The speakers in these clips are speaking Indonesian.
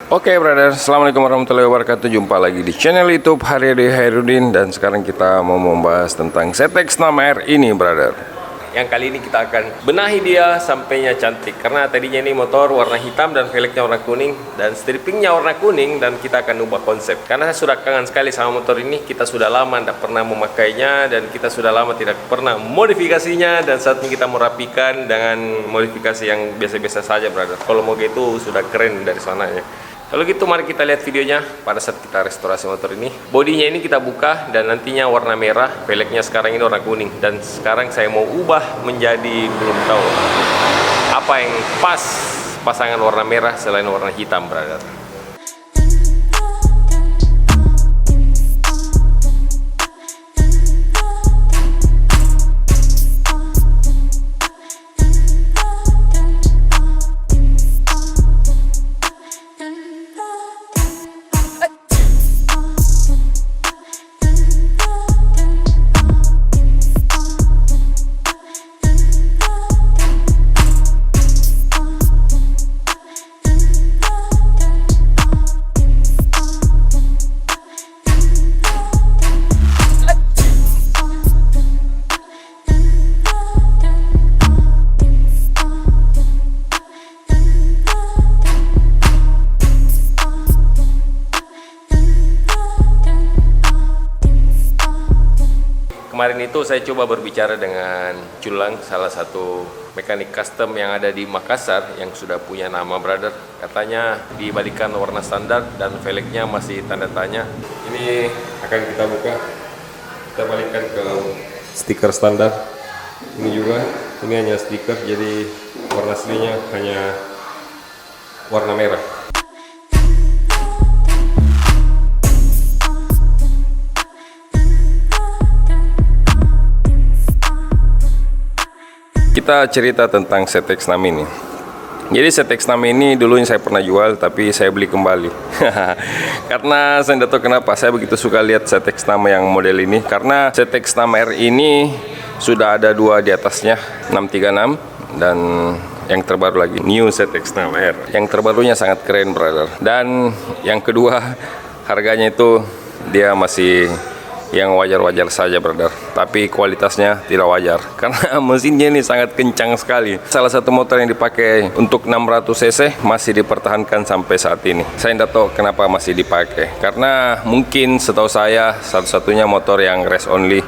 Oke brother, assalamualaikum warahmatullahi wabarakatuh. Jumpa lagi di channel YouTube Haryadi Hairudin. Dan sekarang kita mau membahas tentang ZX 6R ini brother. Yang kali ini kita akan benahi dia sampainya cantik. Karena tadinya ini motor warna hitam dan velgnya warna kuning dan strippingnya warna kuning. Dan kita akan ubah konsep. Karena saya sudah kangen sekali sama motor ini. Kita sudah lama tidak pernah memakainya. Dan kita sudah lama tidak pernah modifikasinya. Dan saat ini kita merapikan dengan modifikasi yang biasa-biasa saja brother. Kalau mau gitu sudah keren dari sananya. Kalau gitu mari kita lihat videonya pada saat kita restorasi motor ini. Bodinya ini kita buka dan nantinya warna merah, velgnya sekarang ini warna kuning. Dan sekarang saya mau ubah menjadi, belum tahu apa yang pas pasangan warna merah selain warna hitam brother. Kemarin itu saya coba berbicara dengan Culang, salah satu mekanik custom yang ada di Makassar yang sudah punya nama brother. Katanya dibalikan warna standar dan velgnya masih tanda tanya. Ini akan kita buka, kita balikan ke stiker standar. Ini juga, ini hanya stiker, jadi warna aslinya hanya warna merah. Kita cerita tentang ZX6 ini. Jadi ZX6 ini dulunya saya pernah jual, tapi saya beli kembali. Karena saya tidak tahu kenapa saya begitu suka lihat ZX6 yang model ini. Karena ZX6R ini sudah ada dua di atasnya, 636 dan yang terbaru lagi New ZX6R. Yang terbarunya sangat keren brother. Dan yang kedua harganya itu dia masih yang wajar-wajar saja brother, tapi kualitasnya tidak wajar karena mesinnya ini sangat kencang sekali. Salah satu motor yang dipakai untuk 600 cc masih dipertahankan sampai saat ini. Saya tidak tahu kenapa masih dipakai, karena mungkin setahu saya satu-satunya motor yang race only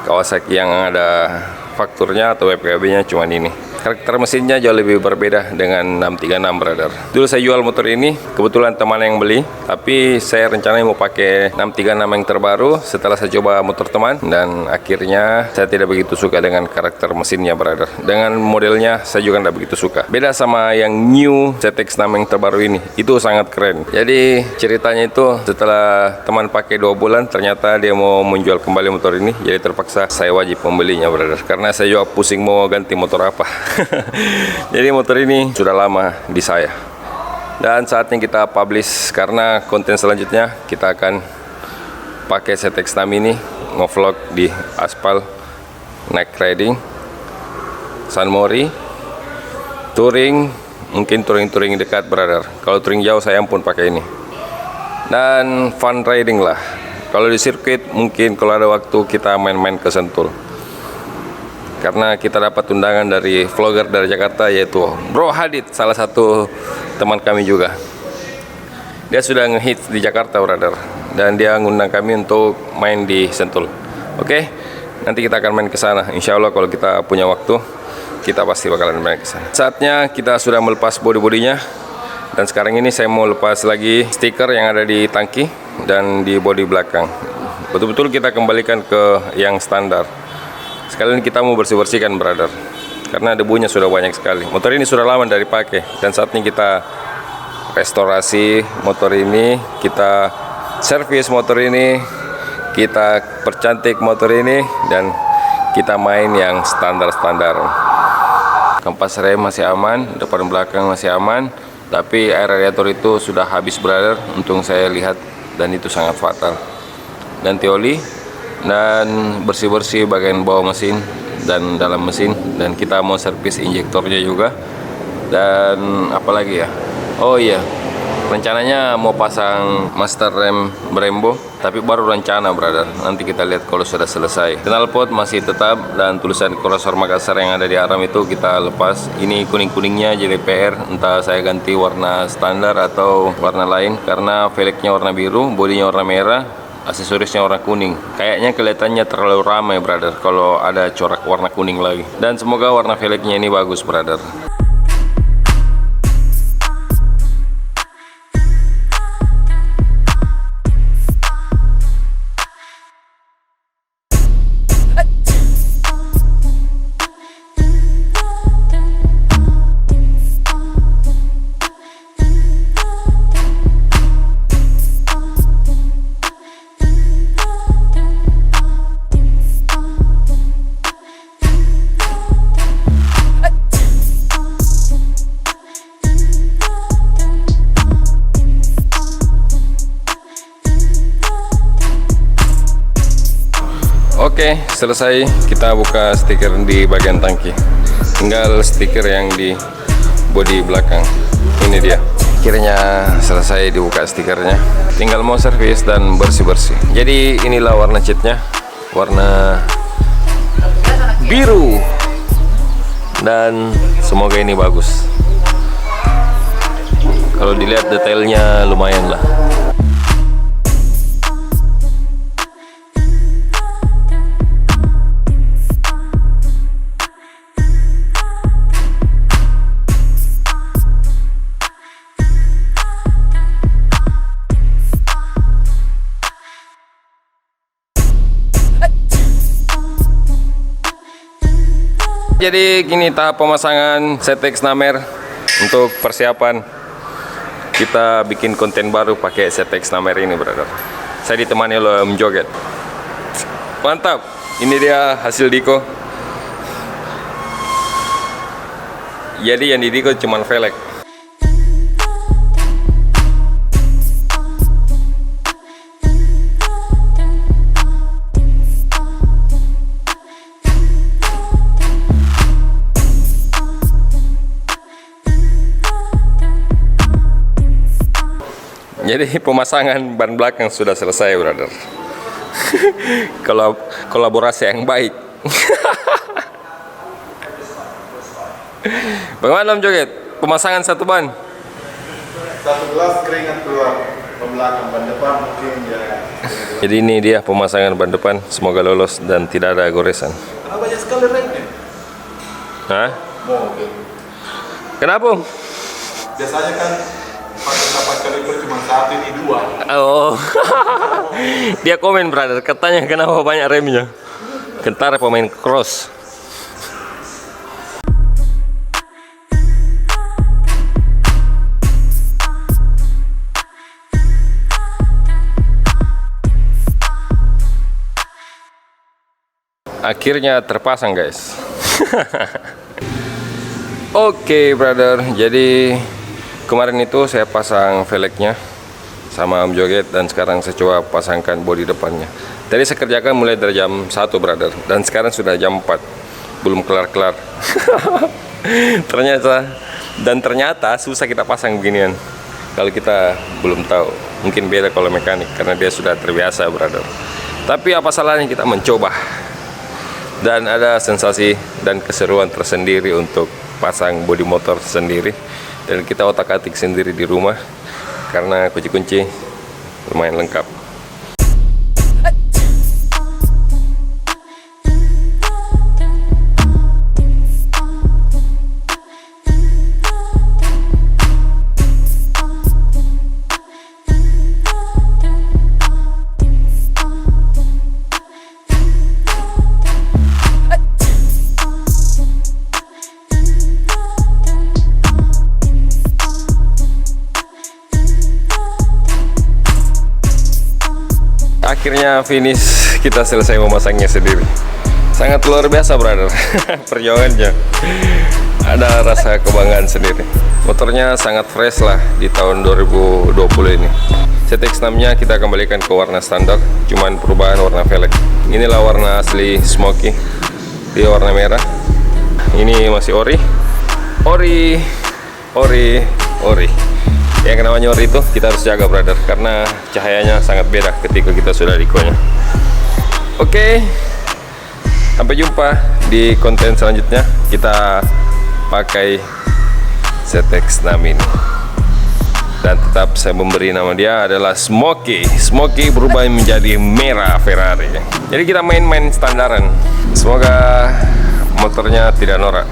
Kawasaki yang ada fakturnya atau WPKB-nya cuma ini. Karakter mesinnya jauh lebih berbeda dengan 636 brother. Dulu saya jual motor ini, kebetulan teman yang beli, tapi saya rencananya mau pakai 636 yang terbaru setelah saya coba motor teman, dan akhirnya saya tidak begitu suka dengan karakter mesinnya brother. Dengan modelnya saya juga tidak begitu suka. Beda sama yang New ZX6 yang terbaru ini, itu sangat keren. Jadi ceritanya itu setelah teman pakai 2 bulan, ternyata dia mau menjual kembali motor ini, jadi terpaksa saya wajib membelinya brother, karena saya juga pusing mau ganti motor apa. Jadi motor ini sudah lama di saya, dan saatnya kita publish karena konten selanjutnya kita akan pakai ZX6 ini ngevlog di aspal, night riding, San Mori, touring, mungkin touring dekat brother. Kalau touring jauh saya pun pakai ini, dan fun riding lah. Kalau di sirkuit mungkin kalau ada waktu kita main-main ke Sentul. Karena kita dapat undangan dari vlogger dari Jakarta, yaitu Bro Hadid, salah satu teman kami juga. Dia sudah ngehits di Jakarta brother, dan dia ngundang kami untuk main di Sentul. Oke, nanti kita akan main ke sana. Insya Allah kalau kita punya waktu, kita pasti bakalan main ke sana. Saatnya kita sudah melepas bodi-bodinya, dan sekarang ini saya mau lepas lagi stiker yang ada di tangki dan di bodi belakang. Betul-betul kita kembalikan ke yang standar. Sekalian kita mau bersih-bersihkan brother, karena debunya sudah banyak sekali. Motor ini sudah lama dari pakai, dan saat ini kita restorasi motor ini, kita servis motor ini, kita percantik motor ini, dan kita main yang standar-standar. Kampas rem masih aman, depan belakang masih aman, tapi air radiator itu sudah habis brother, untung saya lihat, dan itu sangat fatal. Ganti oli dan bersih-bersih bagian bawah mesin dan dalam mesin, dan kita mau servis injektornya juga. Dan apalagi ya, oh iya, Rencananya mau pasang master rem Brembo, tapi baru rencana brother. Nanti kita lihat kalau sudah selesai. Knalpot masih tetap, dan tulisan Korosor Makassar yang ada di arm itu kita lepas. Ini kuning-kuningnya jadi PR, entah saya ganti warna standar atau warna lain, karena velgnya warna biru, bodinya warna merah, aksesorisnya warna kuning. Kayaknya kelihatannya terlalu ramai brother kalau ada corak warna kuning lagi. Dan semoga warna velgnya ini bagus brother. Oke, selesai. Kita buka stiker di bagian tangki. Tinggal stiker yang di bodi belakang. Ini dia. Akhirnya selesai dibuka stikernya. Tinggal mau servis dan bersih-bersih. Jadi inilah warna catnya. Warna biru. Dan semoga ini bagus. Kalau dilihat detailnya lumayan lah. Jadi gini tahap pemasangan ZX Namer untuk persiapan kita bikin konten baru pakai ZX Namer ini brother. Saya ditemani oleh Om Joget. Mantap, ini dia hasil Diko. Jadi yang di Diko cuman velg. Jadi pemasangan ban belakang sudah selesai brother. Kolaborasi yang baik. Bagaimana Om Joget? Pemasangan satu ban? Satu gelas keringat keluar ke belakang, ban depan mungkin ya. Jadi ini dia pemasangan ban depan. Semoga lolos dan tidak ada goresan. Kenapa banyak sekali remnya? Hah? Mobil. Kenapa? Biasanya kan pakai dapat kaliber cuma satu, ini dua. Oh. Dia komen brother, katanya kenapa banyak remnya. Kentara pemain cross. Akhirnya terpasang guys. Oke brother, jadi kemarin itu saya pasang velgnya sama Om Joget, dan sekarang saya coba pasangkan bodi depannya. Tadi saya kerjakan mulai dari jam 1 brother, dan sekarang sudah jam 4, belum kelar-kelar. Ternyata susah kita pasang beginian kalau kita belum tahu. Mungkin beda kalau mekanik karena dia sudah terbiasa brother. Tapi apa salahnya kita mencoba. Dan ada sensasi dan keseruan tersendiri untuk pasang bodi motor sendiri, dan kita otak-atik sendiri di rumah karena kunci-kunci lumayan lengkap. Akhirnya finish, kita selesai memasangnya sendiri. Sangat luar biasa brother. Perjuangannya ada rasa kebanggaan sendiri. Motornya sangat fresh lah di tahun 2020 ini. ZX6 nya kita kembalikan ke warna standar, cuman perubahan warna velg. Inilah warna asli smoky, dia warna merah. Ini masih ori. Yang namanya ori itu kita harus jaga brother, karena cahayanya sangat beda ketika kita sudah di konya. Oke, sampai jumpa di konten selanjutnya. Kita pakai ZX6 ini, dan tetap saya memberi nama dia adalah Smoky. Smoky berubah menjadi merah Ferrari. Jadi kita main-main standaran. Semoga motornya tidak norak.